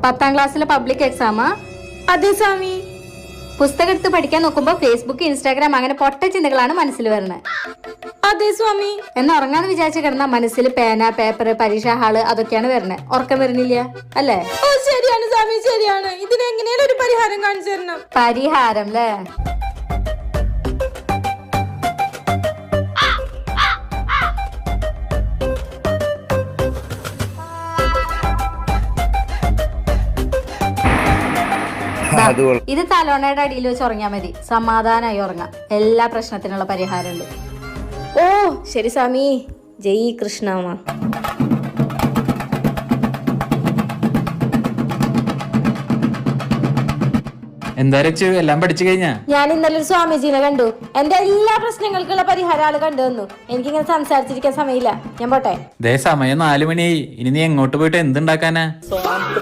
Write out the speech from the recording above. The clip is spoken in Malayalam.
10ാം ക്ലാസ്സിലെ പബ്ലിക് എക്സാമാ? അതെ സ്വാമി. പുസ്തകം എടുത്ത് പഠിക്കാൻ നോക്കുമ്പോ ഫേസ്ബുക്ക്, ഇൻസ്റ്റാഗ്രാം അങ്ങനെ പൊട്ട ചിന്തകളാണ് മനസ്സിൽ വരുന്നത്. അതെ സ്വാമി. എന്ന് ഉറങ്ങാന്ന് വിചാരിച്ചു കിടന്ന മനസ്സിൽ പേന, പേപ്പർ, പരീക്ഷാ ഹാള് അതൊക്കെയാണ് വരുന്നത്. ഉറക്കം വരുന്നില്ല അല്ലേ? ഓ ശരിയാണ് സ്വാമി, ശരിയാണ്. ഇതിനെങ്ങനെയാണ് ഒരു പരിഹാരം കാണിച്ചു തരണം? പരിഹാരം അല്ലേ? ഇത് തലോണയുടെ അടിയിൽ വെച്ച് ഉറങ്ങിയാൽ മതി. സമാധാനമായി ഉറങ്ങാം. എല്ലാ പ്രശ്നത്തിനുള്ള പരിഹാരം ഉണ്ട്. ഓ ശരി സ്വാമി. ജയ് കൃഷ്ണ. എന്താ രച്ചു, എല്ലാം പഠിച്ചു കഴിഞ്ഞാ? ഞാൻ ഇന്നലെ ഒരു സ്വാമിജീനെ കണ്ടു. എന്റെ എല്ലാ പ്രശ്നങ്ങൾക്കുള്ള പരിഹാരം ആള് കണ്ടു തന്നു. എനിക്കിങ്ങനെ സംസാരിച്ചിരിക്കാൻ സമയമില്ല. ഞാൻ പോട്ടെ. ദേ സമയം 4 മണിയായി. ഇനി നീ എങ്ങോട്ട് പോയിട്ട് എന്തുണ്ടാക്കാനാ?